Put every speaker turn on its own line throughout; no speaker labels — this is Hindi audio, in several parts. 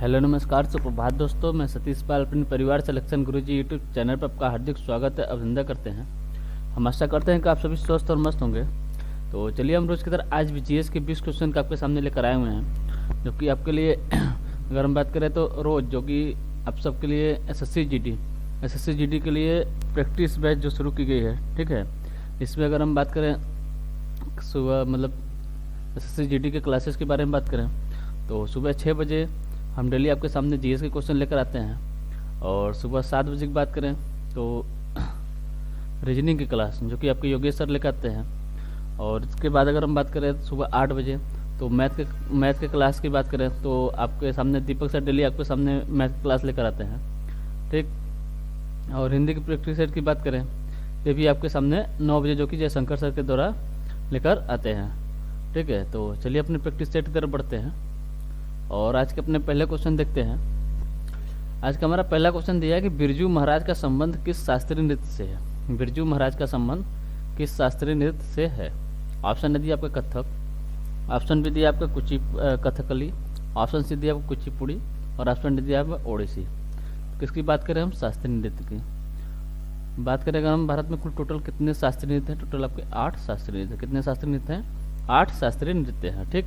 हेलो नमस्कार सुप्रभात दोस्तों, मैं सतीश पाल अपने परिवार सिलेक्शन गुरुजी यूट्यूब चैनल पर आपका हार्दिक स्वागत है, अभिनंदन करते हैं। हम आशा करते हैं कि आप सभी स्वस्थ और मस्त होंगे। तो चलिए हम रोज़ की तरह आज भी जीएस के 20 क्वेश्चन का आपके सामने लेकर आए हुए हैं, जो कि आपके लिए अगर हम बात करें तो रोज़ जो कि आप सबके लिए एसएससी जीडी के लिए प्रैक्टिस बैच जो शुरू की गई है, ठीक है। इसमें अगर हम बात करें सुबह एसएससी जीडी के क्लासेस के बारे में बात करें तो सुबह 6 बजे हम डेली आपके सामने जीएस के क्वेश्चन लेकर आते हैं। और सुबह 7 बजे की बात करें तो रीजनिंग की क्लास जो कि आपके योगेश सर लेकर आते हैं। और इसके बाद अगर हम बात करें सुबह 8 बजे तो मैथ के क्लास की बात करें तो आपके सामने दीपक सर डेली आपके सामने मैथ की क्लास लेकर आते हैं, ठीक। और हिंदी की प्रैक्टिस सेट की बात करें ये भी आपके सामने 9 बजे जो कि जयशंकर सर के द्वारा लेकर आते हैं, ठीक है। तो चलिए अपने प्रैक्टिस सेट की तरफ बढ़ते हैं और आज के अपने पहले क्वेश्चन देखते हैं। आज का हमारा पहला क्वेश्चन दिया है कि बिरजू महाराज का संबंध किस शास्त्रीय नृत्य से है। बिरजू महाराज का संबंध किस शास्त्रीय नृत्य से है। ऑप्शन दिया आपका कथक, ऑप्शन भी दिया आपका कथकली, ऑप्शन सी दिया आपको कुचिपुड़ी और ऑप्शन डी दिया आपका ओडिसी। किसकी बात करें हम? शास्त्रीय नृत्य की बात करेंगे हम। भारत में कुल टोटल कितने शास्त्रीय नृत्य हैं? टोटल आपके 8 शास्त्रीय नृत्य। कितने शास्त्रीय नृत्य हैं? 8 शास्त्रीय नृत्य हैं, ठीक।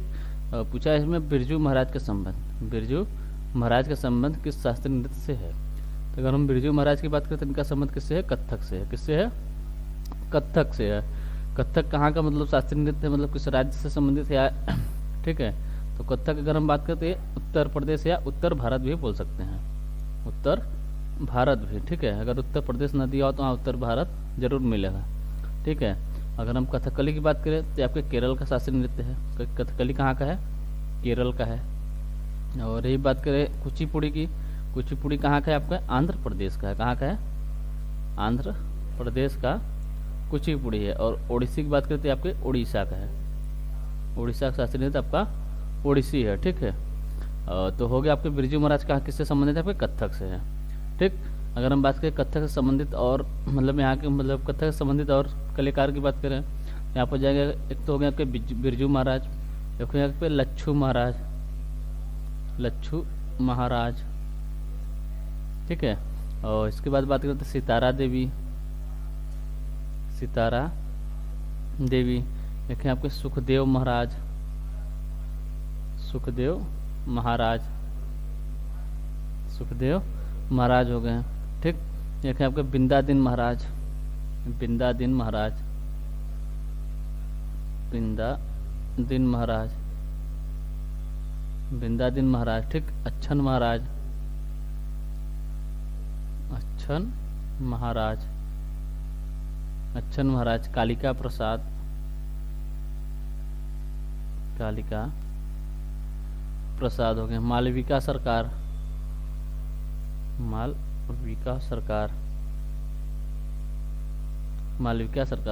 पूछा है इसमें बिरजू महाराज का संबंध, बिरजू महाराज का संबंध किस शास्त्रीय नृत्य से है। तो अगर हम बिरजू महाराज की बात करें तो इनका संबंध किससे है? कथक से है। किससे है? कथक से है। कथक कहाँ का मतलब शास्त्रीय नृत्य है, मतलब किस राज्य से संबंधित है, ठीक है। तो कथक अगर हम बात करते हैं उत्तर प्रदेश या उत्तर भारत भी बोल सकते हैं, उत्तर भारत भी, ठीक है। अगर उत्तर प्रदेश न दिया हो तो वहाँ उत्तर भारत जरूर मिलेगा, ठीक है। अगर हम कथकली की बात करें तो आपके केरल का शास्त्रीय नृत्य है। कथकली कहाँ का है? केरल का है। और यही बात करें कुचिपुड़ी की, कुचिपुड़ी कहाँ का है? आपका आंध्र प्रदेश का है। कहाँ का है? आंध्र प्रदेश का कुचिपुड़ी है। और ओडिसी की बात करें तो आपके उड़ीसा का है। उड़ीसा का शास्त्रीय नृत्य आपका ओडिसी है, ठीक है। तो हो गया आपके बिरजू महाराज कहाँ किससे संबंधित है? आपके कथक से है, ठीक। अगर हम बात करें कथक से संबंधित और मतलब यहाँ के मतलब कथक से संबंधित और कलाकार की बात करें यहाँ पर जाएंगे। एक तो हो गया आपके बिरजू महाराज, एक हो यहाँ पे लच्छू महाराज, ठीक है। और इसके बाद बात करें तो सितारा देवी, देखें आपके सुखदेव महाराज हो गए हैं, ठीक। देखें आपके बिंदादिन महाराज, ठीक। अच्छन महाराज, कालिका प्रसाद हो गए। मालविका सरकार,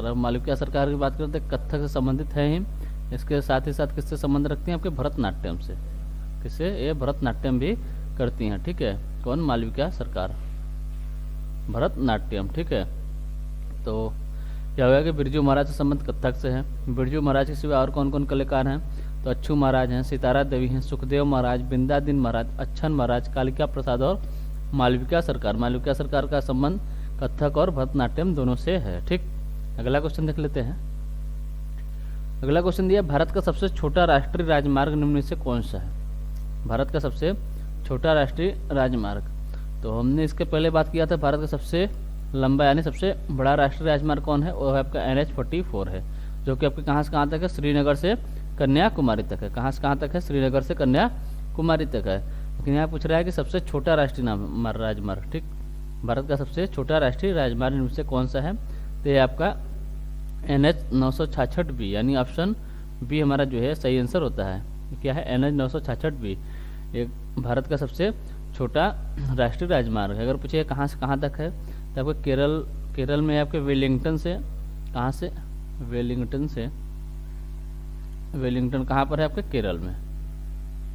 और मालविका सरकार की बात करें तो कथक से संबंधित है ही। इसके साथ ही साथ किससे संबंध रखती हैं? आपके भरतनाट्यम से। किससे? ये भरतनाट्यम भी करती हैं, ठीक है। कौन? मालविका सरकार, भरतनाट्यम, ठीक है। तो क्या होगा कि बिरजू महाराज का संबंध कथक से है। बिरजू महाराज के सिवा और कौन कौन कलाकार हैं? तो अच्छू महाराज हैं, सितारा देवी हैं, सुखदेव महाराज, बिंदादिन महाराज, अच्छन महाराज, कालिका प्रसाद और मालविका सरकार का संबंध कथक और भरतनाट्यम दोनों से है, ठीक। अगला क्वेश्चन देख लेते हैं। अगला क्वेश्चन दिया भारत का सबसे छोटा राष्ट्रीय राजमार्ग निम्न में से कौन सा है। भारत का सबसे छोटा राष्ट्रीय राजमार्ग, तो हमने इसके पहले बात किया था भारत का सबसे लंबा यानी सबसे बड़ा राष्ट्रीय राजमार्ग कौन है? वो है आपका NH-44 है, जो कि आपके कहाँ से कहाँ तक है? श्रीनगर से कन्याकुमारी तक है। कहाँ से कहाँ तक है? श्रीनगर से कन्याकुमारी तक है। लेकिन यहाँ पूछ रहा है कि सबसे छोटा राष्ट्रीय राजमार्ग, ठीक। भारत का सबसे छोटा राष्ट्रीय राजमार्ग इनमें से कौन सा है? तो ये आपका NH-966B यानी ऑप्शन बी हमारा जो है सही आंसर होता है। क्या है? NH-966B एक भारत का सबसे छोटा राष्ट्रीय राजमार्ग है। अगर पूछिए कहाँ से कहाँ तक है तो आपको केरल में आपके वेलिंगटन से, कहाँ से? वेलिंगटन कहाँ पर है? आपके केरल में।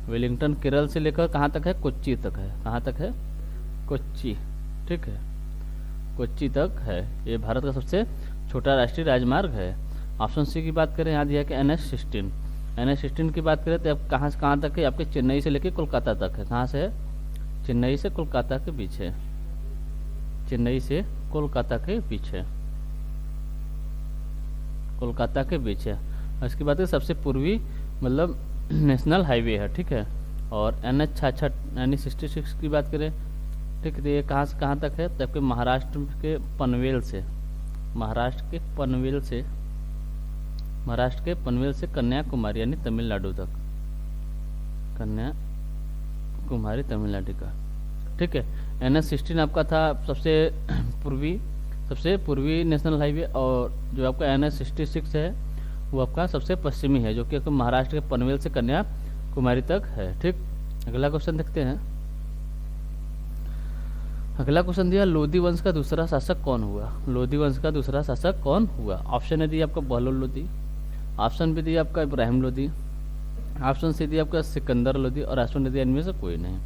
वेलिंगटन केरल से लेकर कहाँ तक है? कोच्चि तक है। कहाँ तक है? कोच्चि, ठीक है। कोच्चि तक है। ये भारत का सबसे छोटा राष्ट्रीय राजमार्ग है। ऑप्शन सी की बात करें यहाँ दिया कि NH-16 NH16 की बात करें तो अब कहाँ से कहाँ तक है, आपके चेन्नई से लेके कोलकाता तक है। कहाँ से है? चेन्नई से कोलकाता के बीच है। चेन्नई से कोलकाता के बीच है। कोलकाता के बीच है। और इसकी बात करें सबसे पूर्वी मतलब नेशनल हाईवे है, ठीक है। और NH66 की बात करें, ठीक है, तो ये कहाँ से कहाँ तक है, तो आपके महाराष्ट्र के पनवेल से, महाराष्ट्र के पनवेल से कन्याकुमारी यानी तमिलनाडु तक, कन्याकुमारी तमिलनाडु का, ठीक है। NH16 आपका था सबसे पूर्वी नेशनल हाईवे, और जो आपका NH66 है वो आपका सबसे पश्चिमी है, जो कि आपको महाराष्ट्र के पनवेल से कन्याकुमारी तक है, ठीक। अगला क्वेश्चन देखते हैं। अगला क्वेश्चन दिया, लोधी वंश का दूसरा शासक कौन हुआ? लोधी वंश का दूसरा शासक कौन हुआ? ऑप्शन है दिया आपका बहलोल लोधी, ऑप्शन बी दिया आपका इब्राहिम लोधी, ऑप्शन सी दिया आपका सिकंदर लोधी, और ऑप्शन डी दिया इनमें से कोई नहीं।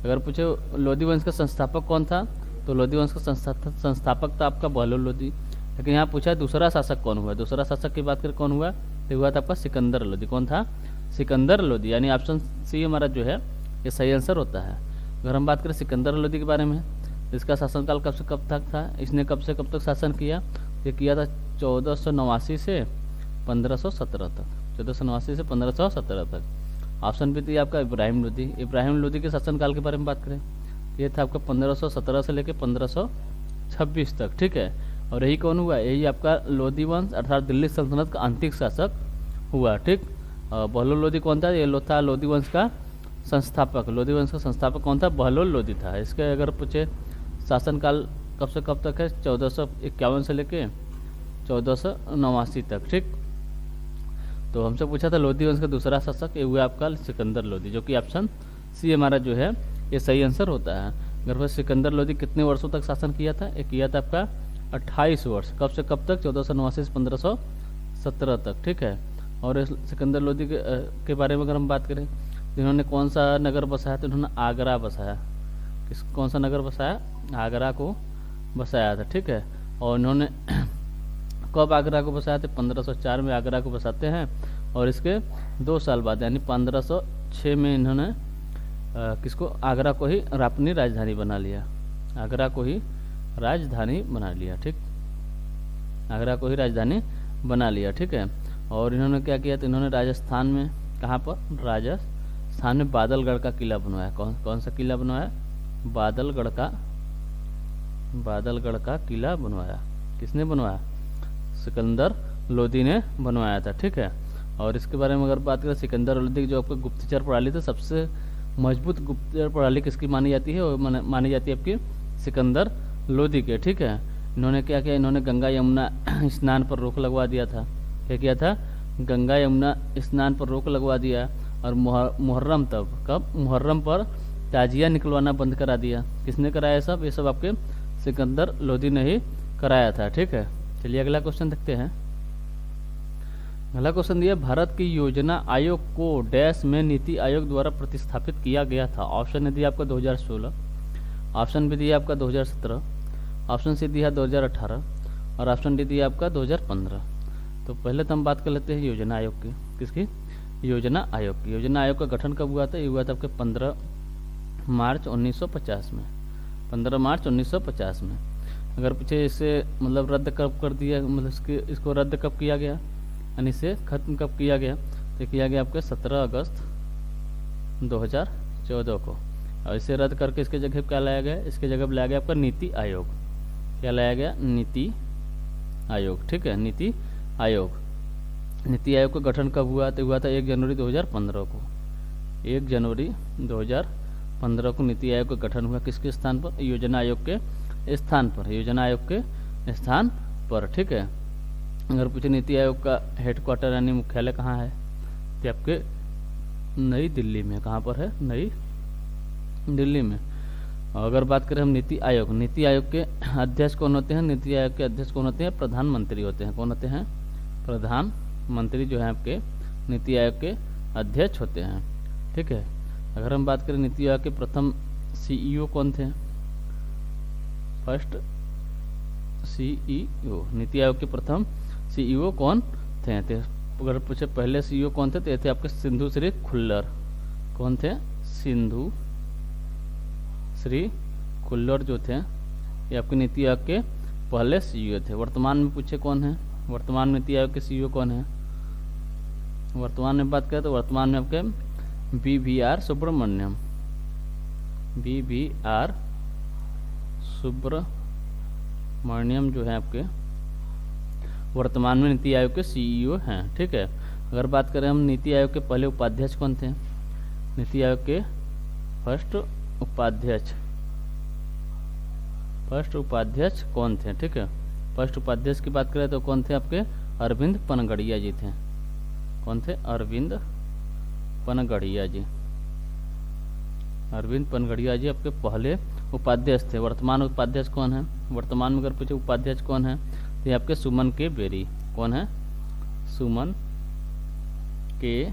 अगर पूछे लोधी वंश का संस्थापक कौन था, तो लोधी वंश का संस्थापक था आपका बहलोल लोधी। लेकिन यहाँ पूछा है दूसरा शासक कौन हुआ। दूसरा शासक की बात करें कौन हुआ, तो हुआ था आपका सिकंदर लोधी। कौन था? सिकंदर लोधी, यानी ऑप्शन सी हमारा जो है ये सही आंसर होता है। अगर हम बात करें सिकंदर लोधी के बारे में, इसका शासनकाल कब से कब तक था, इसने कब से कब तक शासन किया? ये किया था 1489 से 1517 तक, 1489 से 1517 तक। ऑप्शन भी दिया आपका इब्राहिम लोधी। इब्राहिम लोधी के शासनकाल के बारे में बात करें, ये था आपका 1517 से लेकर 1526 तक, ठीक है। और यही कौन हुआ? यही आपका लोधी वंश अर्थात दिल्ली सल्तनत का अंतिम शासक हुआ, ठीक। बहलोल लोधी कौन था? ये था लोधी वंश का संस्थापक। लोधी वंश का संस्थापक कौन था? बहलोल लोधी था। इसके अगर पूछे शासनकाल कब से कब तक है, 1451 से लेके 1489 तक, ठीक। तो हमसे पूछा था लोधी वंश का दूसरा शासक, ये हुआ आपका सिकंदर लोधी, जो कि ऑप्शन सी हमारा जो है ये सही आंसर होता है। अगर फिर सिकंदर लोधी कितने वर्षों तक शासन किया था? ये किया था आपका 28 वर्ष। कब से कब तक? 1489 से 1517 तक, ठीक है। और इस सिकंदर लोधी के बारे में अगर हम बात करें, इन्होंने कौन सा नगर बसाया? तो इन्होंने आगरा बसाया। कौन सा नगर बसाया? आगरा को बसाया था, ठीक है। और इन्होंने कब आगरा को बसाया थे? 1504 में आगरा को बसाते हैं, और इसके 2 साल बाद यानी 1506 में इन्होंने किसको? आगरा को ही अपनी राजधानी बना लिया। आगरा को ही राजधानी बना लिया, ठीक। आगरा को ही राजधानी बना लिया, ठीक है। और इन्होंने क्या किया? तो इन्होंने राजस्थान में, कहाँ पर? राजस्थान में बादलगढ़ का किला बनवाया। कौन सा किला बनवाया? बादलगढ़ का किला बनवाया। किसने बनवाया? सिकंदर लोधी ने बनवाया था, ठीक है। और इसके बारे में अगर बात करें, सिकंदर लोधी की जो आपको गुप्तचर प्रणाली थी, सबसे मजबूत गुप्तचर प्रणाली किसकी मानी जाती है? वो मानी जाती है आपकी सिकंदर लोधी के, ठीक है। इन्होंने क्या किया? इन्होंने गंगा यमुना स्नान पर रोक लगवा दिया था। क्या किया था? गंगा यमुना स्नान पर रोक लगवा दिया। और मुहर्रम, तब कब? मुहर्रम पर ताजिया निकलवाना बंद करा दिया। किसने कराया सब? ये सब आपके सिकंदर लोधी ने ही कराया था, ठीक है। चलिए अगला क्वेश्चन देखते हैं। अगला क्वेश्चन दिया, भारत की योजना आयोग को डैश में नीति आयोग द्वारा प्रतिस्थापित किया गया था। ऑप्शन ने दिया आपका 2016, ऑप्शन भी दिया आपका 2017, ऑप्शन सी दिया 2018, और ऑप्शन डी दिया आपका 2015। तो पहले तो हम बात कर लेते हैं योजना आयोग की। किसकी? योजना आयोग की। योजना आयोग का गठन कब हुआ था? ये हुआ था आपके 15 मार्च 1950 में। 15 मार्च 1950 में। अगर पीछे इसे मतलब रद्द कब कर दिया, मतलब इसको रद्द कब किया गया, यानी इसे खत्म कब किया गया? तो किया गया आपके 17 अगस्त 2014 को। और इसे रद्द करके इसके जगह क्या लाया गया? इसके जगह लाया गया आपका नीति आयोग। क्या लाया गया? नीति आयोग, ठीक है। नीति आयोग। नीति आयोग का गठन कब हुआ? तो हुआ था 1 जनवरी 2015 को। 1 जनवरी 2015 को नीति आयोग का गठन हुआ। किसके स्थान पर? योजना आयोग के स्थान पर। योजना आयोग के स्थान पर, ठीक है। अगर पूछे नीति आयोग का हेडक्वार्टर यानी मुख्यालय कहाँ है, तो आपके नई दिल्ली में। कहाँ पर है? नई दिल्ली में। और अगर बात करें हम नीति आयोग के अध्यक्ष कौन होते हैं? नीति आयोग के अध्यक्ष कौन होते हैं? प्रधानमंत्री होते हैं। कौन होते हैं? प्रधानमंत्री जो है आपके नीति आयोग के अध्यक्ष होते हैं, ठीक है। अगर हम बात करें नीति आयोग के प्रथम CEO कौन थे? First CEO। नीति आयोग के प्रथम CEO कौन थे? अगर पूछे पहले सीईओ कौन थे तो ये थे आपके सिंधु श्री खुल्लर। कौन थे? सिंधु श्री खुल्लर जो थे ये आपके नीति आयोग के पहले सीईओ थे। वर्तमान में पूछे कौन है? वर्तमान में नीति आयोग के सीईओ कौन है? वर्तमान में बात करें तो वर्तमान में आपके BVR सुब्रमण्यम। BVR सुब्रमण्यम जो है आपके वर्तमान में नीति आयोग के सीईओ हैं। ठीक है। अगर बात करें हम नीति आयोग के पहले उपाध्यक्ष कौन थे? नीति आयोग के फर्स्ट उपाध्यक्ष कौन थे? ठीक है। फर्स्ट उपाध्यक्ष की बात करें तो कौन थे आपके? अरविंद पनगड़िया जी थे। कौन थे? अरविंद पनगड़िया जी। अरविंद पनगड़िया जी आपके पहले उपाध्यक्ष थे। वर्तमान उपाध्यक्ष कौन है? वर्तमान में अगर पूछे उपाध्यक्ष कौन है तो ये आपके सुमन के बेरी। कौन है? सुमन के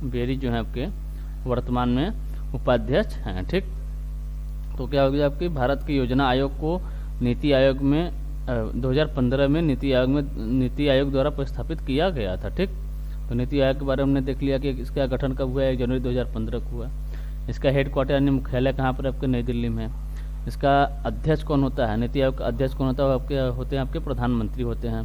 बेरी जो है आपके वर्तमान में उपाध्यक्ष हैं। ठीक। तो क्या होगी आपकी भारत की योजना आयोग को नीति आयोग में 2015 में नीति आयोग द्वारा प्रस्थापित किया गया था। ठीक। तो नीति आयोग के बारे में हमने देख लिया कि इसका गठन कब हुआ है? 1 जनवरी 2015 को हुआ। इसका हेडक्वार्टर यानी मुख्यालय कहाँ पर? आपके नई दिल्ली में है। इसका अध्यक्ष कौन होता है? नीति आयोग का अध्यक्ष कौन होता है? आपके होते हैं आपके प्रधानमंत्री होते हैं।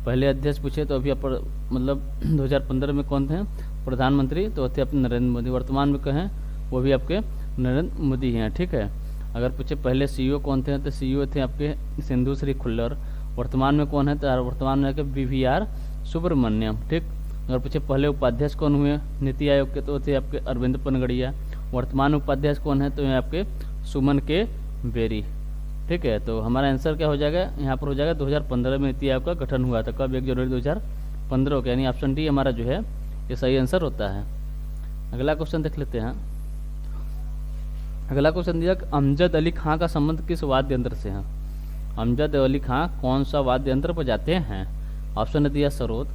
पहले अध्यक्ष पूछे तो अभी मतलब 2015 में कौन थे प्रधानमंत्री? तो होते अपने नरेंद्र मोदी। वर्तमान में कहें वो भी आपके नरेंद्र मोदी हैं। ठीक है। अगर पूछे पहले सीईओ कौन थे तो सीईओ थे आपके सिंधु श्री खुल्लर। वर्तमान में कौन है? तो वर्तमान में BVR सुब्रमण्यम। ठीक। अगर पूछे पहले उपाध्यक्ष कौन हुए नीति आयोग के तो थे आपके अरविंद पनगड़िया। वर्तमान उपाध्यक्ष कौन है? तो ये आपके सुमन के बेरी। ठीक है। तो हमारा आंसर क्या हो जाएगा? यहाँ पर हो जाएगा 2015 में नीति आयोग का गठन हुआ था। कब? 1 जनवरी 2015 को, यानी ऑप्शन डी हमारा जो है ये सही आंसर होता है। अगला क्वेश्चन देख लेते हैं। अगला क्वेश्चन दिया अमजद अली खां का संबंध किस वाद्य यंत्र से है? अमजद अली खां कौन सा वाद्य यंत्र बजाते हैं? ऑप्शन ने दिया सरोद,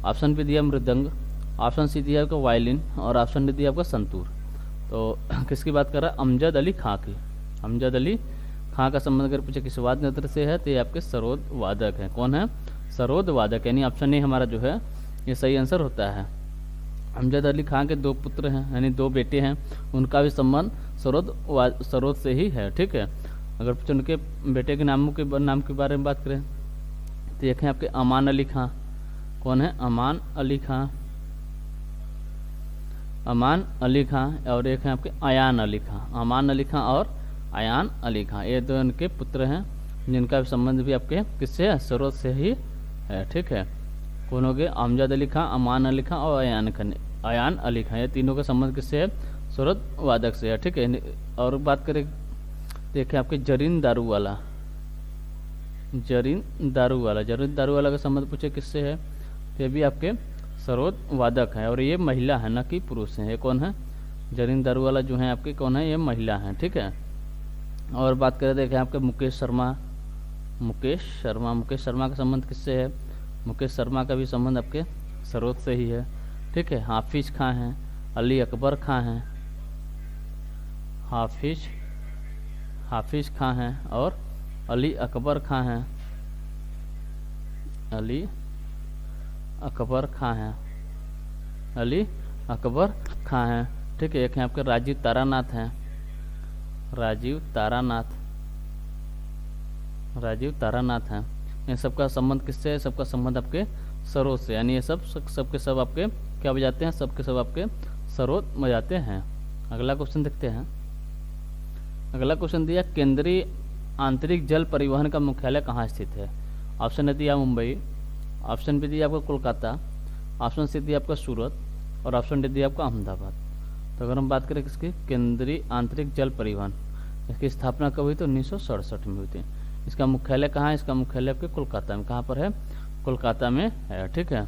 ऑप्शन बी दिया मृदंग, ऑप्शन सी दिया आपका वायलिन और ऑप्शन डी दिया आपका संतूर। तो किसकी बात कर रहा है? अमजद अली खां की। अमजद अली खां का संबंध अगर पूछे किस वाद्य यंत्र से है तो ये आपके सरोद वादक है। कौन है? सरोद वादक, यानी ऑप्शन ए हमारा जो है ये सही आंसर होता है। अमजद अली खां के 2 पुत्र हैं यानी 2 बेटे हैं, उनका भी संबंध सरोद से ही है। ठीक है। अगर पूछे उनके बेटे के नाम के बारे में बात करें तो एक है आपके अमान अली खां। कौन है? अमान अली खां। अमान अली खां और एक है आपके अयान अली खां। अमान अली खां और अयान अली खां, ये 2 उनके पुत्र हैं जिनका संबंध भी आपके किससे है? सरोद से ही है। ठीक है। कौन हो गए? अमजद अली खां, अमान अली खां और अयान अली खां, ये तीनों का संबंध किससे है? सरोद वादक से है। ठीक है। और बात करें देखें आपके जरीन दारूवाला का संबंध पूछे किससे है? ये भी आपके सरोद वादक है और ये महिला है न कि पुरुष है। ये कौन है? जरीन दारूवाला जो है आपके कौन है? ये महिला है। ठीक है। और बात करें देखें आपके मुकेश शर्मा का संबंध किससे है? मुकेश शर्मा का भी संबंध आपके सरोद से ही है। ठीक है। हाफिज खां हैं, अली अकबर खां हैं, हाफिज खां हैं और अली अकबर खां हैं। अली अकबर खां हैं। ठीक है। एक है आपके राजीव तारानाथ हैं। इन सबका संबंध किससे है? सबका संबंध आपके सरोद से, यानी ये सबके सब आपके क्या बजाते हैं? सबके सब आपके सरोद बजाते हैं। अगला क्वेश्चन देखते हैं। अगला क्वेश्चन दिया केंद्रीय आंतरिक जल परिवहन का मुख्यालय कहाँ स्थित है? ऑप्शन ए दिया मुंबई, ऑप्शन बी दिया आपका कोलकाता, ऑप्शन सी दिया आपका सूरत और ऑप्शन डी दिया आपका अहमदाबाद। तो अगर हम बात करें किसकी? केंद्रीय आंतरिक जल परिवहन, इसकी स्थापना कब हुई? तो 1967 में हुई थी। इसका मुख्यालय कहाँ है? इसका मुख्यालय आपके कोलकाता में। कहाँ पर है? कोलकाता में है। ठीक है।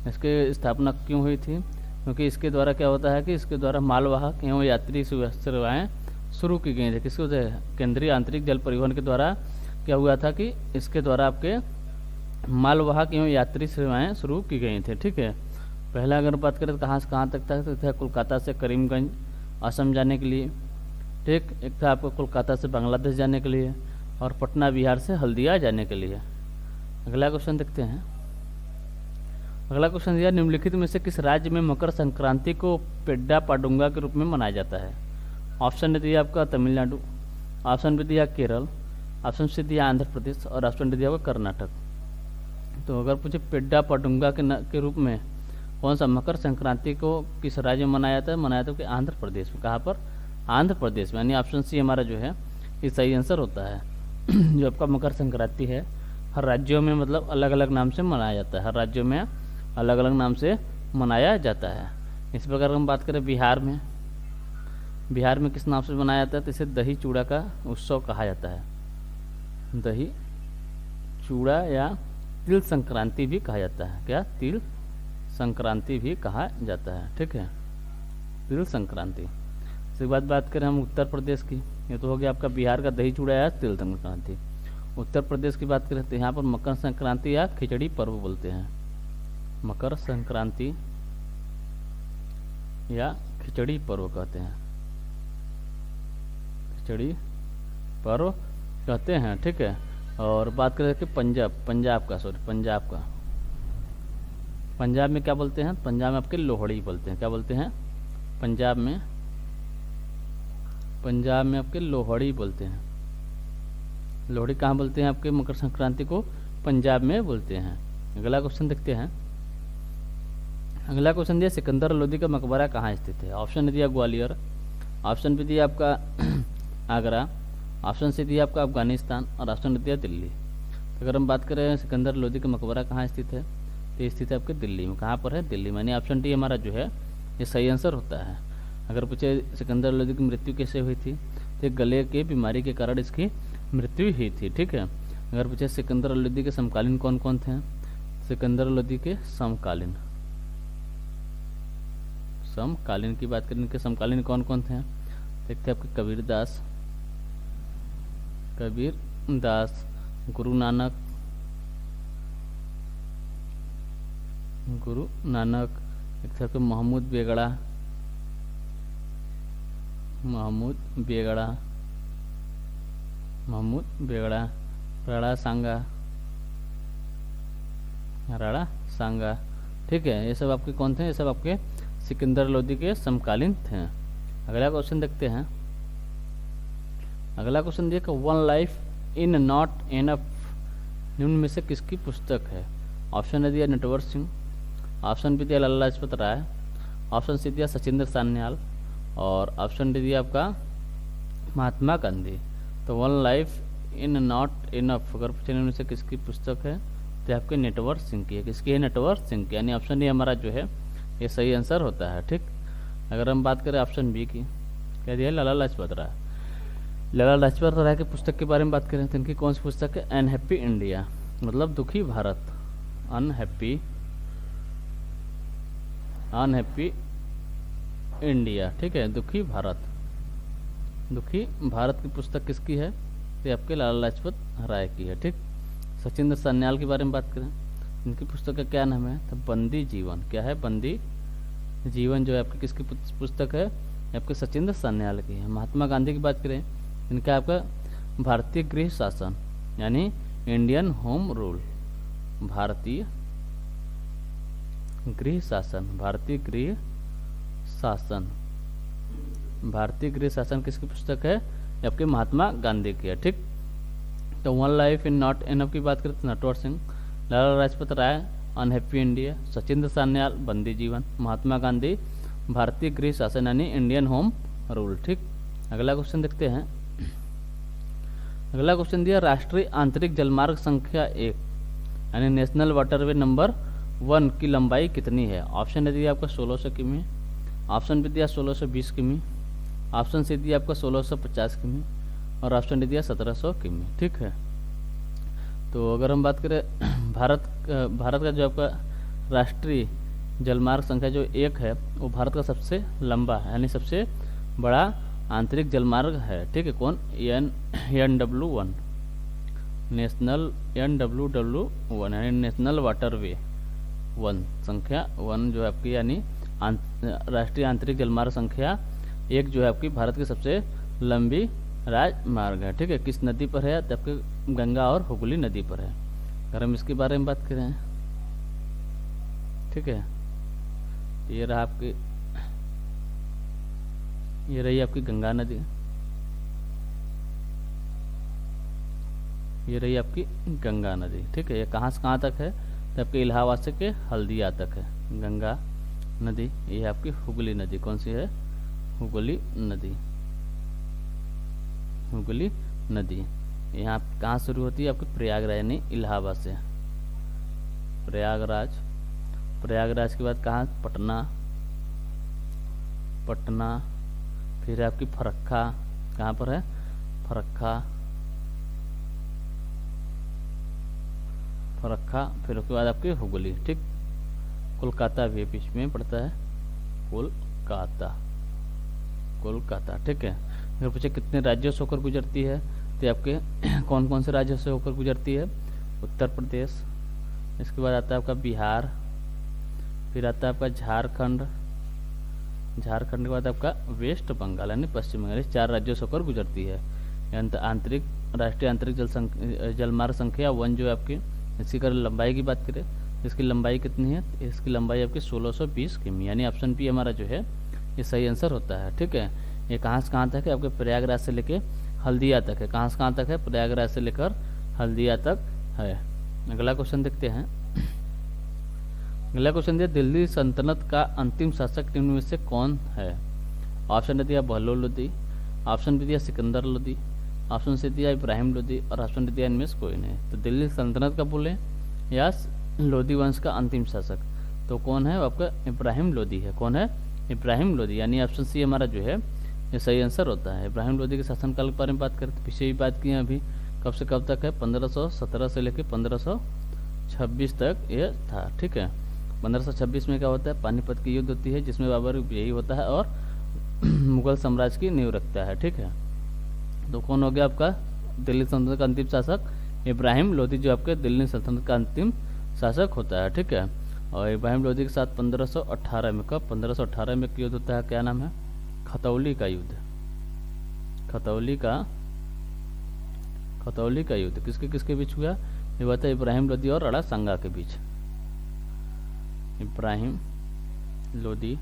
इसकी स्थापना क्यों हुई थी? क्योंकि इसके द्वारा क्या होता है कि इसके द्वारा मालवाहक एवं यात्री सेवाएं शुरू की गई थी। किसके वजह? केंद्रीय आंतरिक जल परिवहन के द्वारा क्या हुआ था कि इसके द्वारा आपके मालवाहक एवं यात्री सेवाएं शुरू की गई थी। ठीक है। पहला अगर बात करें तो कहाँ से कहाँ तक था? तो था कोलकाता से करीमगंज असम जाने के लिए। ठीक। एक था आपको कोलकाता से बांग्लादेश जाने के लिए और पटना बिहार से हल्दिया जाने के लिए। अगला क्वेश्चन देखते हैं। अगला क्वेश्चन दिया, निम्नलिखित में से किस राज्य में मकर संक्रांति को पेड्डा पाडुंगा के रूप में मनाया जाता है? ऑप्शन ए दिया आपका तमिलनाडु, ऑप्शन बी दिया केरल, ऑप्शन सी दिया आंध्र प्रदेश और ऑप्शन डी दिया आपका कर्नाटक। तो अगर पूछे पेड्डा पाडुंगा के रूप में कौन सा मकर संक्रांति को किस राज्य में मनाया जाता है? मनाया जाता है कि आंध्र प्रदेश में। कहाँ पर? आंध्र प्रदेश में, यानी ऑप्शन सी हमारा जो है ये सही आंसर होता है। जो आपका मकर संक्रांति है हर राज्यों में मतलब अलग अलग नाम से मनाया जाता है, हर राज्यों में अलग अलग नाम से मनाया जाता है। इस प्रकार हम बात करें बिहार में किस नाम से मनाया जाता है? तो इसे दही चूड़ा का उत्सव कहा जाता है। दही चूड़ा या तिल संक्रांति भी कहा जाता है। क्या? तिल संक्रांति भी कहा जाता है। ठीक है, तिल संक्रांति। इसके बाद बात करें हम उत्तर प्रदेश की, ये तो हो गया आपका बिहार का दही चूड़ा या तिल संक्रांति। उत्तर प्रदेश की बात करें तो यहाँ पर मकर संक्रांति या खिचड़ी पर्व बोलते हैं। मकर संक्रांति या खिचड़ी पर्व कहते हैं, खिचड़ी पर्व कहते हैं। ठीक है, और बात करें कि पंजाब में क्या बोलते हैं? पंजाब में आपके लोहड़ी बोलते हैं। क्या बोलते हैं? पंजाब में आपके लोहड़ी बोलते हैं। लोहड़ी कहाँ बोलते हैं? आपके मकर संक्रांति को पंजाब में बोलते हैं। अगला क्वेश्चन देखते हैं। अगला क्वेश्चन दिया, सिकंदर लोदी का मकबरा कहाँ स्थित है? ऑप्शन दिया ग्वालियर, ऑप्शन बी दिया आपका आगरा, ऑप्शन सी दिया आपका अफगानिस्तान और ऑप्शन दिया दिल्ली। तो अगर हम बात करें सिकंदर लोदी का मकबरा कहाँ स्थित है, तो स्थित है आपके दिल्ली में। कहाँ पर है? दिल्ली में, यानी ऑप्शन डी हमारा जो है ये सही आंसर होता है। अगर पूछे सिकंदर लोदी की मृत्यु कैसे हुई थी, तो गले के बीमारी के कारण इसकी मृत्यु हुई थी। ठीक है, अगर पूछे सिकंदर लोदी के समकालीन कौन कौन थे? सिकंदर लोदी के समकालीन की बात करें, इनके समकालीन कौन कौन थे? देखते हैं आपके कबीर दास, गुरु नानक, देखते हैं महमूद बेगड़ा, राणा सांगा। ठीक है, ये सब आपके कौन थे? ये सब आपके सिकंदर लोदी के समकालीन थे। अगला क्वेश्चन देखते हैं। अगला क्वेश्चन दिया कि one life in not enough निम्न में से किसकी पुस्तक है? ऑप्शन ए दिया नटवर सिंह, ऑप्शन बी दिया लाला लाजपत राय, ऑप्शन सी दिया सचिंद्र सान्याल और ऑप्शन डी दिया आपका महात्मा गांधी। तो one life in not enough अगर पूछे निम्न में से किसकी पुस्तक है, तो आपके नटवर सिंह की है। किसकी है? नटवर सिंह की, यानी ऑप्शन डी हमारा जो है ये सही आंसर होता है। ठीक, अगर हम बात करें ऑप्शन बी की, क्या दिया? लाला लाजपत राय की पुस्तक के बारे में बात करें तो इनकी कौन सी पुस्तक है? अनहैप्पी इंडिया, मतलब दुखी भारत। Unhappy India. ठीक है, दुखी भारत की पुस्तक किसकी है? तो आपके लाला लाजपत राय की है। ठीक, सचिंद्र सान्याल के बारे में बात करें, इनकी पुस्तक का क्या नाम है? तो बंदी जीवन। क्या है? बंदी जीवन जो है आपकी किसकी पुस्तक है? आपके सचिंद्र सान्याल की है। महात्मा गांधी की बात करें, इनका आपका भारतीय गृह शासन यानी इंडियन होम रूल, भारतीय गृह शासन किसकी पुस्तक है? आपके महात्मा गांधी की है। ठीक, तो one life in not enough की बात करें तो नटवर सिंह, लाला लाजपत राय अनहैप्पी इंडिया, सचिंद्र सान्याल बंदी जीवन, महात्मा गांधी भारतीय गृह शासन यानी इंडियन होम रूल। ठीक, अगला क्वेश्चन देखते हैं। अगला क्वेश्चन दिया, राष्ट्रीय आंतरिक जलमार्ग संख्या 1 यानी नेशनल वाटरवे नंबर 1 की लंबाई कितनी है? ऑप्शन ए दिया आपका 1600 किमी, ऑप्शन बी दिया 1620 किमी, ऑप्शन सी दिया आपका 1650 किमी और ऑप्शन डी दिया 1700 किमी। ठीक है, तो अगर हम बात करें भारत का जो आपका राष्ट्रीय जलमार्ग संख्या जो 1 है वो भारत का सबसे लंबा है यानी सबसे बड़ा आंतरिक जलमार्ग है। ठीक है, कौन? NW1 नेशनल NWW1 यानी नेशनल वाटरवे 1 संख्या 1 जो है आपकी यानी राष्ट्रीय आंतरिक जलमार्ग संख्या 1 जो है आपकी भारत की सबसे लंबी राजमार्ग है। ठीक है, किस नदी पर है? तो आपके गंगा और हुगली नदी पर है। अगर हम इसके बारे में बात करें ठीक है। ये रहा आपकी, ये रही आपकी गंगा नदी, ये रही आपकी गंगा नदी। ठीक है, ये कहाँ से कहाँ तक है, तो आपके इलाहाबाद से के हल्दिया तक है गंगा नदी। ये है आपकी हुगली नदी। कौन सी है, हुगली नदी, हुगली नदी। यहाँ कहाँ शुरू होती है, आपके प्रयागराज यानी इलाहाबाद से, प्रयागराज। प्रयागराज के बाद कहाँ, पटना, पटना। फिर आपकी फरक्का, कहाँ पर है, फरक्का, फरक्का। फिर उसके बाद आपकी हुगली। ठीक, कोलकाता भी बीच में पड़ता है, कोलकाता, कोलकाता। ठीक है। अगर पूछे कितने राज्यों से होकर गुजरती है, तो आपके कौन कौन से राज्यों से होकर गुजरती है, उत्तर प्रदेश, इसके बाद आता है आपका बिहार, फिर आता है आपका झारखंड, झारखंड के बाद आपका वेस्ट बंगाल यानी पश्चिम बंगाल। इस 4 राज्यों से होकर गुजरती है। आंतरिक, राष्ट्रीय आंतरिक जलमार्ग संख्या 1 जो है आपकी, इसकी अगर लंबाई की बात करें, इसकी लंबाई कितनी है, इसकी लंबाई आपकी 1620 किमी, यानी ऑप्शन बी हमारा जो है ये सही आंसर होता है। ठीक है। ये कहाँ से कहाँ तक है, आपके प्रयागराज से लेके हल्दिया तक है। कहाँ से कहाँ तक है, प्रयागराज से लेकर हल्दिया तक है। अगला क्वेश्चन देखते हैं। अगला क्वेश्चन दिया, दिल्ली सल्तनत का अंतिम शासक निम्न में से कौन है। ऑप्शन दिया बहलोल लोदी, ऑप्शन बी दिया सिकंदर लोदी, ऑप्शन सी दिया इब्राहिम लोदी, और ऑप्शन डी दिया इनमें से कोई नहीं। तो दिल्ली सल्तनत का बोले या लोदी वंश का अंतिम शासक, तो कौन है, आपका इब्राहिम लोदी है। कौन है, इब्राहिम लोदी, यानी ऑप्शन सी हमारा जो है ये सही आंसर होता है। इब्राहिम लोदी के शासनकाल के बारे में बात करें तो पीछे भी बात की है अभी, कब से कब तक है, 1517 से लेकर 1526 तक ये था। ठीक है। 1526 में क्या होता है, पानीपत की युद्ध होती है, जिसमें बाबर विजयी होता है और मुगल साम्राज्य की नींव रखता है। ठीक है। तो कौन हो गया आपका दिल्ली सल्तनत का अंतिम शासक, इब्राहिम लोदी, जो आपके दिल्ली सल्तनत का अंतिम शासक होता है। ठीक है। और इब्राहिम लोदी के साथ 1518 में, कब, 1518 में युद्ध होता है, क्या नाम है, खतौली का युद्ध। खतौली का युद्ध किसके किसके बीच हुआ, ये हुआ था इब्राहिम लोदी और राणा सांगा के बीच। इब्राहिम लोदी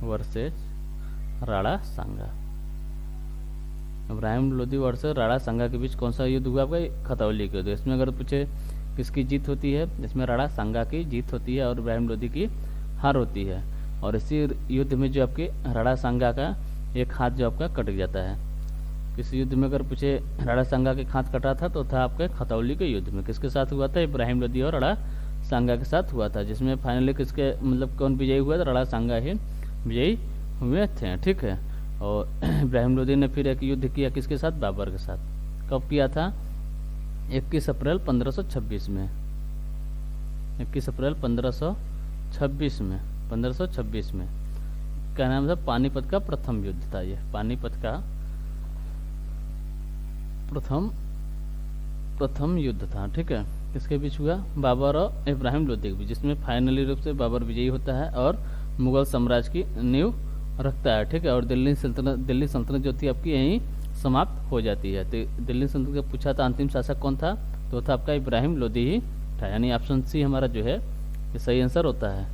वर्सेस राणा सांगा, इब्राहिम लोदी वर्सेस राणा सांगा के बीच कौन सा युद्ध हुआ, आपका खतौली का युद्ध। इसमें अगर पूछे किसकी जीत होती है, इसमें राणा सांगा की जीत होती है और इब्राहिम लोदी की हार होती है। और इसी युद्ध में जो आपके राणा सांगा का एक हाथ जो आपका कट जाता है। किस युद्ध में अगर पूछे राणा सांगा के हाथ कटा था, तो था आपके खतौली के युद्ध में। किसके साथ हुआ था, इब्राहिम लोदी और राणा सांगा के साथ हुआ था, जिसमें फाइनली किसके मतलब कौन विजयी हुआ था, राणा सांगा ही विजयी हुए थे। ठीक है। और इब्राहिम लोदी ने फिर एक युद्ध किया किसके साथ, बाबर के साथ। कब किया था, 21 अप्रैल 1526 में, 21 अप्रैल 1526 में, 1526 में। क्या नाम था, पानीपत का प्रथम युद्ध था ये, पानीपत का प्रथम युद्ध था। ठीक है। किसके बीच हुआ, बाबर और इब्राहिम लोदी के बीच, जिसमें फाइनली रूप से बाबर विजयी होता है और मुगल साम्राज्य की नींव रखता है। ठीक है। और दिल्ली सल्तनत जो थी आपकी यहीं समाप्त हो जाती है। तो दिल्ली सल्तनत का पूछा था अंतिम शासक कौन था, तो था आपका इब्राहिम लोदी ही था, यानी ऑप्शन सी हमारा जो है ये सही आंसर होता है।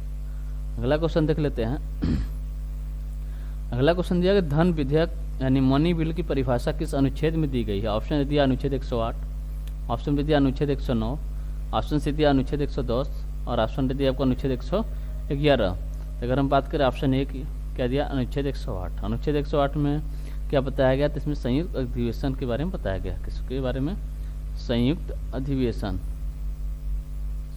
अगला क्वेश्चन देख लेते हैं। अगला क्वेश्चन दिया कि धन विधेयक यानी मनी बिल की परिभाषा किस अनुच्छेद में दी गई है। ऑप्शन दिया अनुच्छेद 108, ऑप्शन बी दिया अनुच्छेद 109, ऑप्शन सी दिया अनुच्छेद 110 और ऑप्शन डी दिया आपको अनुच्छेद 111। अगर हम बात करें ऑप्शन ए की, क्या दिया, अनुच्छेद 108। अनुच्छेद 108 में क्या बताया गया, तो इसमें संयुक्त अधिवेशन के बारे में बताया गया। किसके बारे में, संयुक्त अधिवेशन,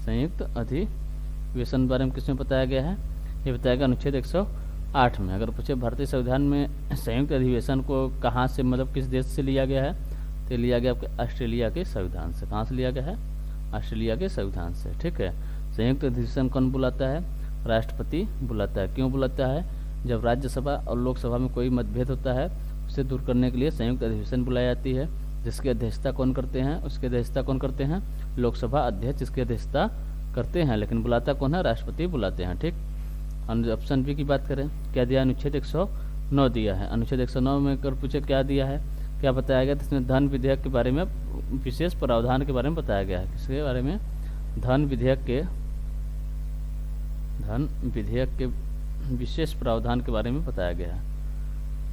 संयुक्त अधिवेशन के बारे में किसमें बताया गया है, ये बताया गया अनुच्छेद 108 में। अगर पूछे भारतीय संविधान में संयुक्त अधिवेशन को कहाँ से मतलब किस देश से लिया गया है, तो लिया गया आपके ऑस्ट्रेलिया के संविधान से। कहाँ से लिया गया है, ऑस्ट्रेलिया के संविधान से। ठीक है। संयुक्त अधिवेशन कौन बुलाता है, राष्ट्रपति बुलाता है। क्यों बुलाता है, जब राज्यसभा और लोकसभा में कोई मतभेद होता है उसे दूर करने के लिए संयुक्त अधिवेशन बुलाई जाती है, जिसकी अध्यक्षता कौन करते हैं, उसकी अध्यक्षता कौन करते हैं, लोकसभा अध्यक्ष इसकी अध्यक्षता करते हैं, लेकिन बुलाता कौन है, राष्ट्रपति बुलाते हैं। ठीक। ऑप्शन बी की बात करें, क्या दिया, अनुच्छेद 109 दिया है। अनुच्छेद 109 में अगर पूछे क्या दिया है, क्या बताया गया, तो इसमें धन विधेयक के बारे में विशेष प्रावधान के बारे में बताया गया है। किसके बारे में, धन विधेयक के धन विधेयक के विशेष प्रावधान के बारे में बताया गया है।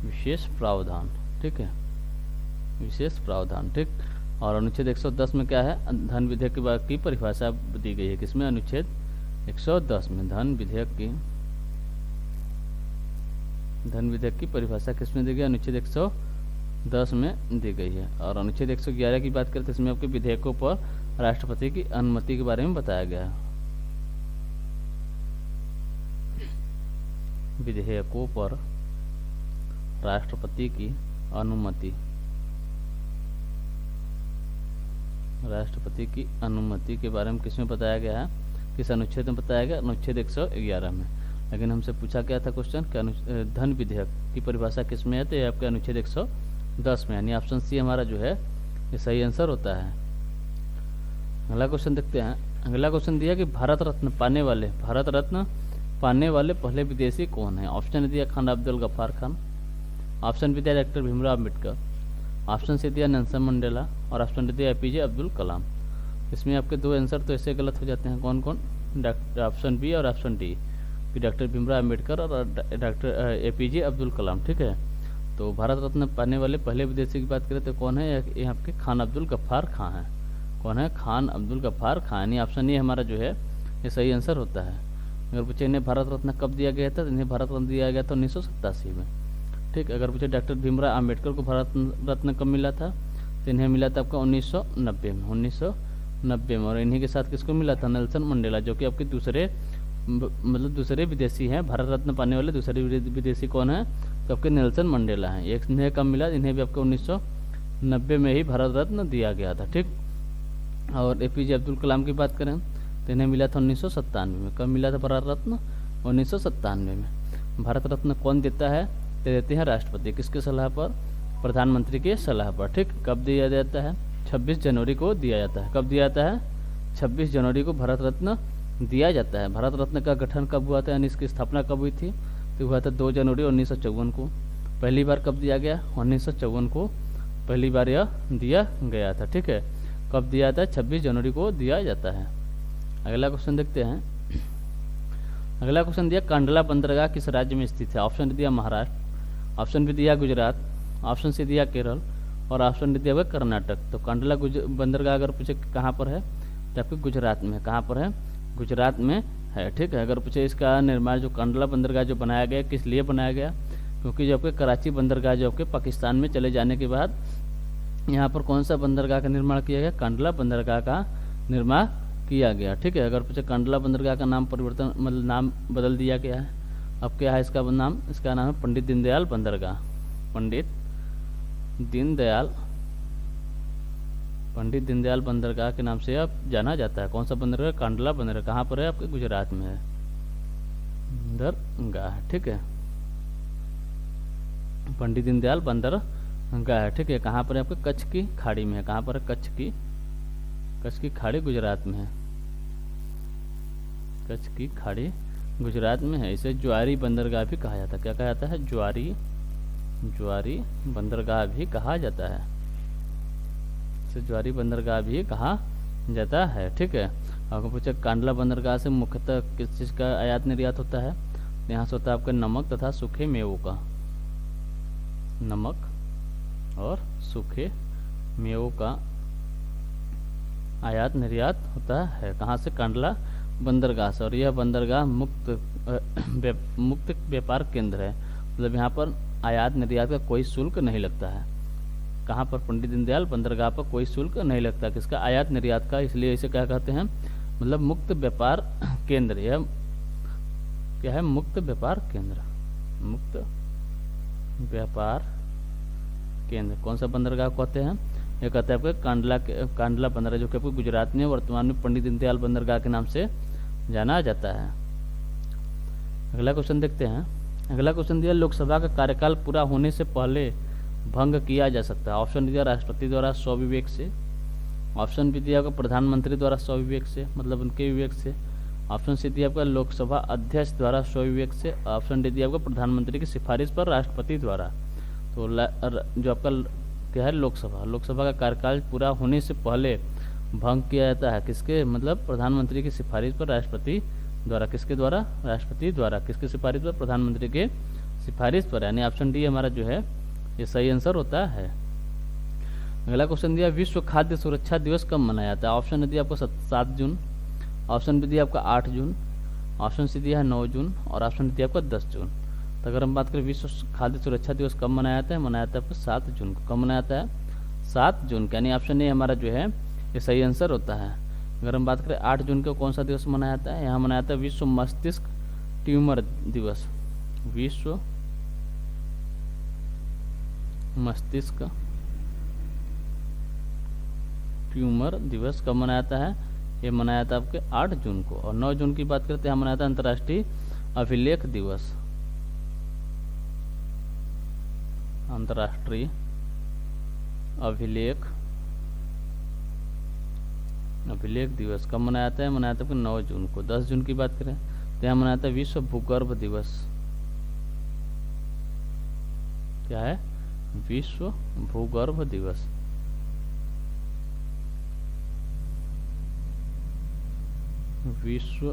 विशेष प्रावधान, ठीक है, विशेष प्रावधान, ठीक। और अनुच्छेद 110 में क्या है, धन विधेयक की परिभाषा दी गई है। किसमें, अनुच्छेद 110 में धन विधेयक की परिभाषा किसमें दी गई, अनुच्छेद 110 में दी गई है। और अनुच्छेद 111 की बात करें तो इसमें आपके विधेयकों पर राष्ट्रपति की अनुमति के बारे में बताया गया है। विधेयकों पर राष्ट्रपति की अनुमति, राष्ट्रपति की अनुमति के बारे में किसमें बताया गया है, किस अनुच्छेद में बताया गया, अनुच्छेद 111 में। लेकिन हमसे पूछा क्या था क्वेश्चन कि धन विधेयक की परिभाषा किसमें है, तो ये आपके अनुच्छेद 110 में, यानी ऑप्शन सी हमारा जो है ये सही आंसर होता है। अगला क्वेश्चन देखते हैं। अगला क्वेश्चन दिया कि भारत रत्न पाने वाले पहले विदेशी कौन है। ऑप्शन दिया खान अब्दुल गफ्फार खान, ऑप्शन बी दिया doctor Bhimrao Ambedkar, option C दिया नेल्सन मंडेला, और ऑप्शन डी दिया एपीजे अब्दुल कलाम। इसमें आपके दो आंसर तो ऐसे गलत हो जाते हैं, कौन कौन, ऑप्शन बी और option D, doctor Bhimrao Ambedkar और डॉक्टर एपीजे अब्दुल कलाम, ठीक है। तो भारत रत्न पाने वाले पहले विदेशी की बात करें तो कौन है, ये आपके खान अब्दुल गफ्फार खान है। कौन है, खान अब्दुल गफ्फार खान, यानी ऑप्शन ए हमारा जो है ये सही आंसर होता है। अगर पूछे इन्हें भारत रत्न कब दिया गया था, तो इन्हें भारत रत्न दिया गया था 1987 में, ठीक। अगर पूछे डॉक्टर भीमराव अम्बेडकर को भारत रत्न कब मिला था, तो इन्हें मिला था आपका 1990 में, 1990 में। और इन्हीं के साथ किसको मिला था, नेल्सन मंडेला, जो कि आपके दूसरे विदेशी हैं। भारत रत्न पाने वाले दूसरे विदेशी कौन है, तो आपके नेल्सन मंडेला हैं। एक इन्हें कब मिला, इन्हें भी आपको 1990 में ही भारत रत्न दिया गया था, ठीक। और एपीजे अब्दुल कलाम की बात करें तो इन्हें मिला था 1997 में। कब मिला था भारत रत्न, 1997 में। भारत रत्न कौन देता है, तो देते हैं राष्ट्रपति, किसके सलाह पर, प्रधानमंत्री के सलाह पर, ठीक। कब दिया जाता है, 26 जनवरी को दिया जाता है। कब दिया जाता है, 26 जनवरी को भारत रत्न दिया जाता है। भारत रत्न का गठन कब हुआ था, यानी इसकी स्थापना कब हुई थी, तो हुआ था 2 जनवरी 1954 को। पहली बार कब दिया गया, 1954 को पहली बार यह दिया गया था, ठीक है। कब दिया था, 26 जनवरी को दिया जाता है। अगला क्वेश्चन देखते हैं। अगला क्वेश्चन दिया कांडला बंदरगाह किस राज्य में स्थित है। ऑप्शन दिया महाराष्ट्र, ऑप्शन बी दिया गुजरात, ऑप्शन सी दिया केरल, और ऑप्शन डी दिया हुआ कर्नाटक। तो कांडला बंदरगाह अगर पूछे कहाँ पर है, तो आपके गुजरात में। कहाँ पर है, गुजरात में है, ठीक है। अगर पूछे इसका निर्माण जो कांडला बंदरगाह जो बनाया गया किस लिए बनाया गया, क्योंकि जो आपके कराची बंदरगाह जो आपके पाकिस्तान में चले जाने के बाद यहाँ पर कौन सा बंदरगाह का निर्माण किया गया, कांडला बंदरगाह का निर्माण किया गया, ठीक है। अगर पूछे कांडला बंदरगाह का नाम परिवर्तन, मतलब नाम बदल दिया गया है, अब क्या है इसका नाम, इसका नाम है पंडित दीनदयाल बंदरगाह। पंडित दीनदयाल बंदरगाह के नाम से अब जाना जाता है। कौन सा बंदरगाह, कांडला बंदरगाह। कहाँ पर है, आपके गुजरात में है बंदरगाह, ठीक है। पंडित दीनदयाल बंदरगाह है, ठीक है। कहाँ पर है, आपके कच्छ की खाड़ी में है। कहाँ पर है, कच्छ की खाड़ी गुजरात में है। कच्छ की खाड़ी गुजरात में है। इसे ज्वारी बंदरगाह भी कहा जाता है। क्या कहा जाता है, ज्वारी बंदरगाह भी कहा जाता है। इसे ज्वारी बंदरगाह भी कहा जाता है, ठीक है। आपको पूछे कांडला बंदरगाह से मुख्यतः किस चीज़ का आयात निर्यात होता है, यहाँ से होता है आपका नमक तथा सूखे मेवों का। नमक और सूखे मेवों का आयात निर्यात होता है। कहाँ से, कांडला बंदरगाह से। और यह बंदरगाह मुक्त व्यापार केंद्र है, मतलब यहाँ पर आयात निर्यात का कोई शुल्क नहीं लगता है। कहाँ पर, पंडित दीनदयाल बंदरगाह पर कोई शुल्क नहीं लगता, किसका, आयात निर्यात का। इसलिए इसे क्या कहते हैं, मतलब मुक्त व्यापार केंद्र। यह क्या है, मुक्त व्यापार केंद्र, मुक्त व्यापार केंद्र। कौन सा बंदरगाह कहते हैं, ये कहते हैं आपके कांडला बंदरगाह, जो कि आपको गुजरात में वर्तमान में पंडित दीनदयाल बंदरगाह के नाम से जाना जाता है। अगला क्वेश्चन देखते हैं। अगला क्वेश्चन दिया लोकसभा का कार्यकाल पूरा होने से पहले भंग किया जा सकता है। ऑप्शन दिया राष्ट्रपति द्वारा स्वविवेक से, ऑप्शन बी दिया आपका प्रधानमंत्री द्वारा स्वविवेक से, मतलब उनके विवेक से, ऑप्शन सी दिया आपका लोकसभा अध्यक्ष द्वारा स्वविवेक से, ऑप्शन डी दिया आपका प्रधानमंत्री की सिफारिश पर राष्ट्रपति द्वारा। तो जो आपका क्या है, लोकसभा का कार्यकाल पूरा होने से पहले भंग किया जाता है, किसके, मतलब प्रधानमंत्री की सिफारिश पर राष्ट्रपति द्वारा, किसके द्वारा? राष्ट्रपति द्वारा। किसकी सिफारिश पर? प्रधानमंत्री के सिफारिश पर, यानी ऑप्शन डी हमारा जो है ये सही आंसर होता है। अगला क्वेश्चन दिया, विश्व खाद्य सुरक्षा दिवस कब मनाया जाता है? ऑप्शन ने दिया आपको 7 जून, ऑप्शन बी दिया आपका 8 जून, ऑप्शन सी दिया है 9 जून और ऑप्शन डी दिया आपका 10 जून। तो अगर हम बात करें विश्व खाद्य सुरक्षा दिवस कब मनाया जाता है? मनाया जाता है आपको 7 जून को। कब मनाया जाता है? 7 जून को, यानी ऑप्शन ए हमारा जो है ये सही आंसर होता है। अगर हम बात करें 8 जून को कौन सा दिवस मनाया जाता है? यहाँ मनाया जाता है विश्व मस्तिष्क ट्यूमर दिवस। विश्व मस्तिष्क ट्यूमर दिवस कब मनाया जाता है? ये मनाया जाता है आपके 8 जून को। और 9 जून की बात करते हैं, मनाया जाता है अंतर्राष्ट्रीय अभिलेख दिवस। अंतर्राष्ट्रीय अभिलेख दिवस कब मनाया जाता है? मनाया जाता है 9 जून को। 10 जून की बात करें तो यहाँ मनाया जाता है विश्व भूगर्भ दिवस। क्या है? विश्व भूगर्भ दिवस। विश्व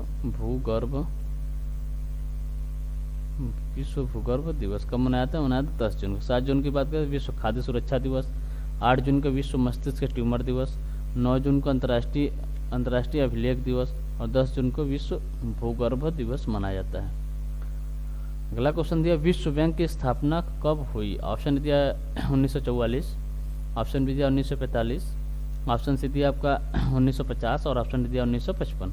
भूगर्भ दिवस कब मनाया जाता है? मनाया जाता है 10 जून को। 7 जून की बात करें विश्व खाद्य सुरक्षा दिवस, 8 जून को विश्व मस्तिष्क ट्यूमर दिवस, 9 जून को अंतर्राष्ट्रीय अभिलेख दिवस और 10 जून को विश्व भूगर्भ दिवस मनाया जाता है। अगला क्वेश्चन दिया, विश्व बैंक की स्थापना कब हुई? ऑप्शन दिया 1944, ऑप्शन बी दिया 1945, ऑप्शन सी दिया आपका 1950 और ऑप्शन डी दिया 1955।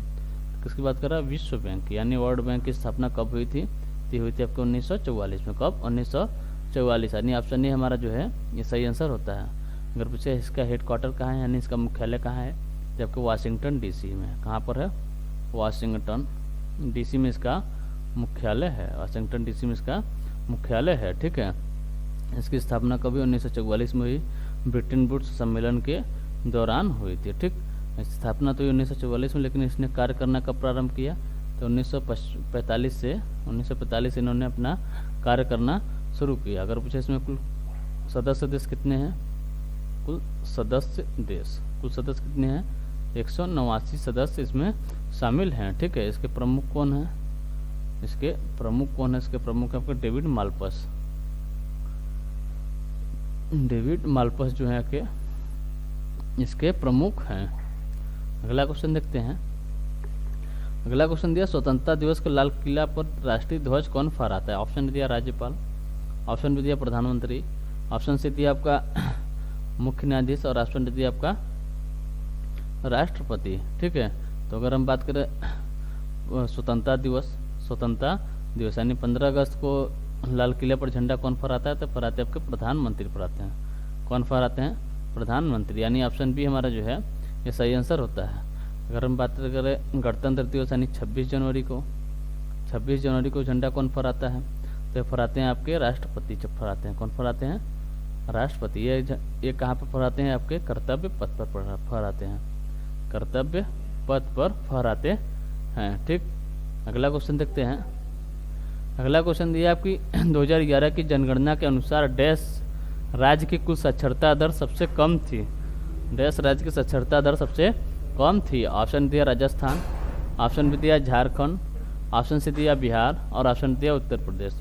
किसकी बात कर रहा है? विश्व बैंक यानी वर्ल्ड बैंक की स्थापना कब हुई थी? तो हुई थी आपको 1944 में। कब? 1944, यानी ऑप्शन ए हमारा जो है ये सही आंसर होता है। अगर पूछे इसका हेडक्वार्टर कहाँ है यानी इसका मुख्यालय कहाँ है, तो आपको वाशिंगटन डीसी में। कहाँ पर है? वाशिंगटन डीसी में इसका मुख्यालय है। वाशिंगटन डीसी में इसका मुख्यालय है। ठीक है, इसकी स्थापना कभी 1944 में हुई, ब्रिटेन वुड्स सम्मेलन के दौरान हुई थी। ठीक, स्थापना तो 1944 में, लेकिन इसने कार्य करना कब प्रारंभ किया? तो 1945 से इन्होंने अपना कार्य करना शुरू किया। अगर पूछे इसमें कुल सदस्य देश कितने हैं? कुल सदस्य कितने हैं? 189 सदस्य इसमें शामिल हैं। ठीक है, इसके प्रमुख कौन है? इसके प्रमुख है आपके डेविड माल्पस जो है कि इसके प्रमुख हैं। अगला क्वेश्चन देखते हैं। अगला क्वेश्चन दिया, स्वतंत्रता दिवस को लाल किला पर राष्ट्रीय ध्वज कौन फहराता है? ऑप्शन दिया राज्यपाल, ऑप्शन बी दिया प्रधानमंत्री, ऑप्शन सी दिया आपका मुख्य न्यायाधीश और ऑप्शन डी दिया आपका राष्ट्रपति। ठीक है, तो अगर हम बात करें स्वतंत्रता दिवस यानी 15 अगस्त को लाल किले पर झंडा कौन फहराता है? तो फहराते आपके प्रधानमंत्री फहराते हैं। कौन फहराते हैं? प्रधानमंत्री, यानी ऑप्शन बी हमारा जो है ये सही आंसर होता है। अगर हम बात करें गणतंत्र दिवस यानी 26 जनवरी को झंडा कौन फहराता है? तो फहराते हैं आपके राष्ट्रपति। जब फहराते हैं, कौन फहराते हैं? राष्ट्रपति। ये कहाँ पर फहराते हैं? आपके कर्तव्य पथ पर फहराते हैं। कर्तव्य पथ पर फहराते हैं। ठीक, अगला क्वेश्चन देखते हैं। अगला क्वेश्चन दिया आपकी 2011 की जनगणना के अनुसार डैश राज्य की कुल साक्षरता दर सबसे कम थी। डैश राज्य की साक्षरता दर सबसे कम थी। ऑप्शन दिया राजस्थान, ऑप्शन बी दिया झारखंड, ऑप्शन सी दिया बिहार और ऑप्शन दिया उत्तर प्रदेश।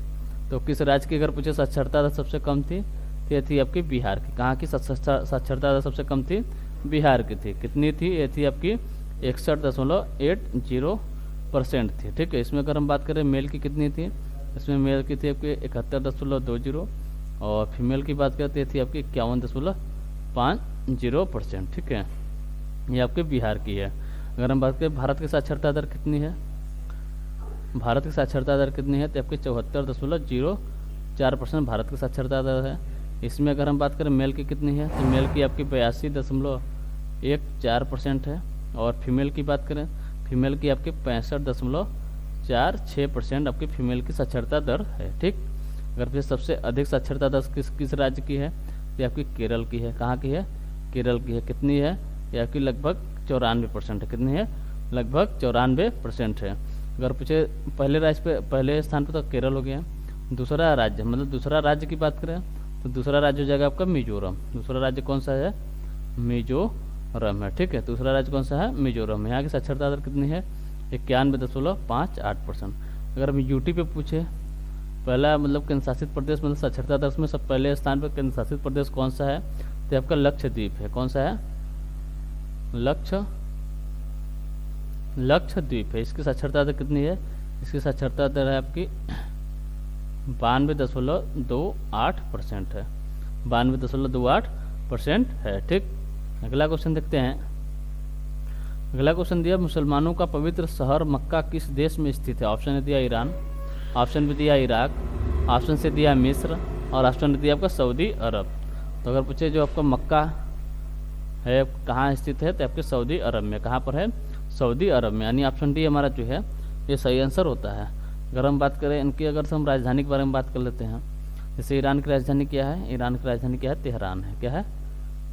तो किस राज्य की अगर पूछे साक्षरता दर सबसे कम थी तो ये थी आपकी बिहार की। कहाँ की साक्षरता दर सबसे कम थी? बिहार की थी। कितनी थी? ये थी आपकी 61.80% थी। ठीक है, इसमें अगर हम बात करें मेल की कितनी थी? इसमें मेल की थी आपकी 71.20 और फीमेल की बात करते थी आपकी 51.50%। ठीक है, ये आपके बिहार की है। अगर हम बात करें भारत की साक्षरता दर कितनी है? भारत की साक्षरता दर कितनी है? तो आपकी 74.04% भारत की साक्षरता दर है। इसमें अगर हम बात करें मेल की कितनी है? तो मेल की आपकी 82.14% है और फीमेल की बात करें, फीमेल की आपकी 65.46% आपकी फीमेल की साक्षरता दर है। ठीक, अगर फिर सबसे अधिक साक्षरता दर किस राज्य की है? तो आपकी केरल की है। कहाँ की है? केरल की है। कितनी है? ये आपकी लगभग 94% है। कितनी है? लगभग 94% है। अगर पूछे पहले स्थान पर तो केरल हो गया। दूसरा राज्य मतलब दूसरा राज्य की बात करें तो दूसरा राज्य हो जाएगा आपका मिजोरम। दूसरा राज्य कौन सा है? मिजोरम है। ठीक है, दूसरा राज्य कौन सा है? मिजोरम। यहाँ की साक्षरता दर कितनी है? 91.58%। अगर हम यूटी पे पूछे, पहला मतलब केंद्र शासित प्रदेश मतलब साक्षरता दर में सब पहले स्थान पर केंद्र शासित प्रदेश कौन सा है, तो आपका लक्षद्वीप है। कौन सा है, लक्षद्वीप है। इसकी साक्षरता दर कितनी है, इसकी साक्षरता दर है आपकी 92.28% है, 92.28% है। ठीक, अगला क्वेश्चन देखते हैं। अगला क्वेश्चन दिया, मुसलमानों का पवित्र शहर मक्का किस देश में स्थित है। ऑप्शन ने दिया ईरान, ऑप्शन भी दिया इराक, ऑप्शन से दिया मिस्र और ऑप्शन ने दिया आपका सऊदी अरब। तो अगर पूछे जो आपका मक्का है कहाँ स्थित है, तो आपके सऊदी अरब में। कहाँ पर है, सऊदी अरब में, यानी ऑप्शन डी हमारा जो है ये सही आंसर होता है। अगर हम बात करें इनकी, अगर हम राजधानी के बारे में बात कर लेते हैं, जैसे ईरान की राजधानी क्या है, ईरान की राजधानी क्या है, तेहरान है। क्या है,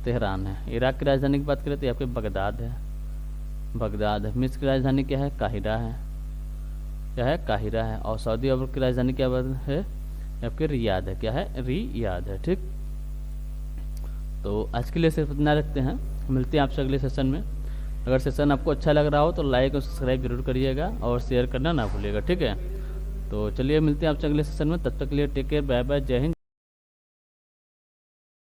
तेहरान है। इराक की राजधानी की बात करें तो आपके बगदाद है, बगदाद है। मिस्र की राजधानी क्या है, काहिरा है। क्या है, काहिरा है। और सऊदी अरब की राजधानी क्या है, आपके रियाद है। क्या है, रियाद है। ठीक, तो आज के लिए सिर्फ इतना रखते हैं, मिलते हैं आपसे अगले सेशन में। अगर सेशन आपको अच्छा लग रहा हो तो लाइक और सब्सक्राइब जरूर करिएगा और शेयर करना ना भूलिएगा। ठीक है, तो चलिए मिलते हैं आपसे अगले सेशन में, तब तक के लिए टेक केयर, बाय बाय, जय हिंद।